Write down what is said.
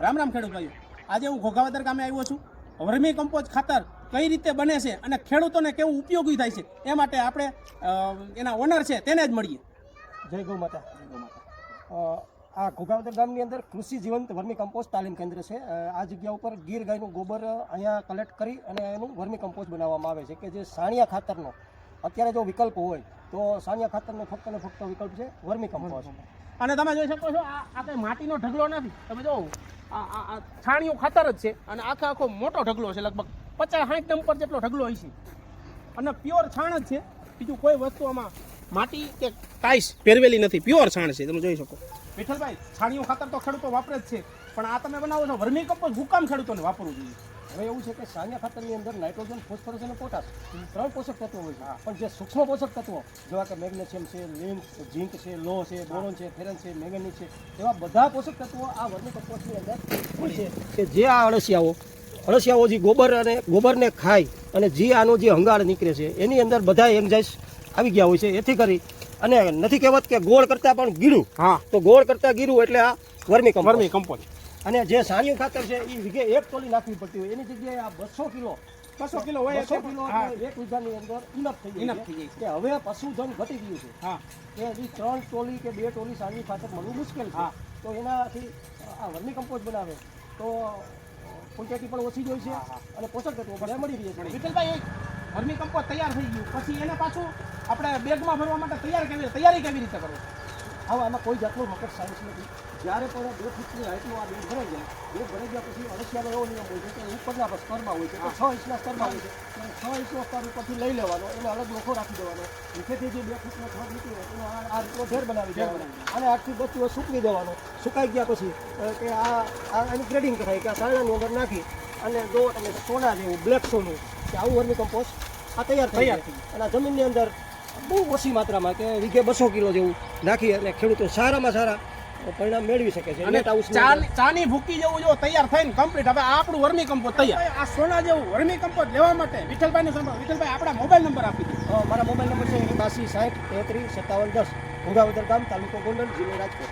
રામ રામ ખેડૂત ભાઈઓ, આજે હું ઘોઘાવદર ગામે આવ્યો છું. વર્મી કમ્પોઝ ખાતર કઈ રીતે બને છે અને ખેડૂતોને કેવું ઉપયોગી થાય છે એ માટે આપણે એના ઓનર છે તેને જ મળીએ. જય ગૌ માતા. આ ઘોઘાવદર ગામની અંદર કૃષિ જીવંત વર્મી કમ્પોસ્ટ તાલીમ કેન્દ્ર છે. આ જગ્યા ઉપર ગીર ગાયનું ગોબર અહીંયા કલેક્ટ કરી અને એનું વર્મી કમ્પોસ્ટ બનાવવામાં આવે છે કે જે સાણિયા ખાતરનો અત્યારે જો વિકલ્પ હોય તો સાણિયા ખાતરનો ફક્ત ને ફક્ત વિકલ્પ છે વર્મી કમ્પોસ્ટ. અને તમે જોઈ શકો છો આ કંઈ માટીનો ઢગલો નથી. તમે જો આ છાણિયું ખાતર જ છે અને આખો મોટો ઢગલો છે, લગભગ 50-60 નંબર જેટલો ઢગલો હોય છે અને પ્યોર છાણ જ છે. બીજું કોઈ વસ્તુ આમાં માટી કે ટાઈસ પહેરવેલી નથી, પ્યોર છાણ છે. તમે જોઈ શકો વિઠ્ઠલભાઈ, છાણિયું ખાતર તો ખેડૂતો વાપરે જ છે, પણ આ તમે બનાવો છો વર્મી કમ્પોસ્ટ, હું કામ ખેડૂતોને વાપરવું જોઈએ? હવે એવું છે કે સાણિયા ખાતરની અંદર નાઇટ્રોજન, ફોસ્ફરસ અને પોટાશ 3 પોષક તત્વો હોય છે. પણ જે સૂક્ષ્મ પોષક તત્વો જેવા કે મેગ્નેશિયમ છે, લિંક, ઝીંક છે, લો છે, બોરોન છે, ફેરન છે, મેંગેનીઝ છે, એવા બધા પોષક તત્વો આ વર્મી કમ્પોસ્ટની અંદર હોય છે કે જે આ અળસિયાઓ જે ગોબરને ખાય અને જે આનો જે હંગાળ નીકળે છે એની અંદર બધા એન્ઝાઇમ્સ આવી ગયા હોય છે. એથી કરી અને નથી કહેવત કે ગોળ કરતાં પણ ગીરું, હા, તો ગોળ કરતાં ગીરું એટલે આ વર્મી કમ્પોસ્ટ. અને જે સાણિયું ખાતર છે એ વીઘે 1 ટોલી નાખવી પડતી હોય, એની જગ્યાએ આ 200 કિલો હોય, 200 કિલો એટલે 1 વીઘાની અંદર ઇનફ થઈ જાય કે હવે પશુધન ઘટી ગયું છે. હા, કે હજી 3 ટોલી કે 2 ટોલી સાણિયું ખાતર મળવું મુશ્કેલ છે. તો એનાથી આ વર્મી કમ્પોસ્ટ બનાવે તો ક્વોન્ટિટી પણ ઓછી જ હોય છે અને પોષક તત્વો બધા મળી રહે છે. વિઠ્ઠલભાઈ, વર્મી કમ્પોસ્ટ તૈયાર થઈ ગયું પછી એને પાછું આપણે બેગમાં ભરવા માટે તૈયારી કેવી રીતે કરવી? હવે આમાં કોઈ જાતનું રોકેટ સાયન્સ નથી. જ્યારે પણ 2 ફૂટની હાઇટનું આ બેગ ભરાઈ જાય, બેગ ભરાઈ ગયા પછી અળસિયાનો એવો નિયમ હોય છે કે ઉપરના સ્તરમાં હોય છે, 6 ઇંચના સ્તરમાં હોય છે. 6 ઇંચના સ્તર ઉપરથી લઈ લેવાનો, એને અલગ લોખો રાખી દેવાનો, નીચેથી જે 2 ફૂટનો થડ નીકળી હોય એનો આ રીતનો ઢેર બનાવી દેવાનો અને 8 થી 10 દિવસ સૂકવી દેવાનો. સુકાઈ ગયા પછી કે એનું ગ્રેડિંગ થાય કે આ સારણાની અંદર નાખી અને જો તમે સોના જેવું, બ્લેક સોનું કે આવું વર્મી કમ્પોસ્ટ આ તૈયાર થઈ જાય. અને આ જમીનની અંદર બહુ ઓછી માત્રામાં કે વીઘે 200 કિલો જેવું નાખી અને ખેડૂતો સારામાં સારા પરિણામ મેળવી શકે છે. અને ચાની ભૂકી જેવું જો તૈયાર થઈને કમ્પ્લીટ. હવે આ આપણું વર્મી કમ્પોસ્ટ તૈયાર. આ સોના જેવું વર્મી કમ્પોસ્ટ લેવા માટે વિઠ્ઠલભાઈને સંભાળ. વિઠ્ઠલભાઈ, આપણા મોબાઈલ નંબર આપી દો. મારા મોબાઈલ નંબર છે 82 60 33 57 10. ઘોઘાવદર ગામ, તાલુકો ગોંડલ, જિલ્લો રાજકોટ.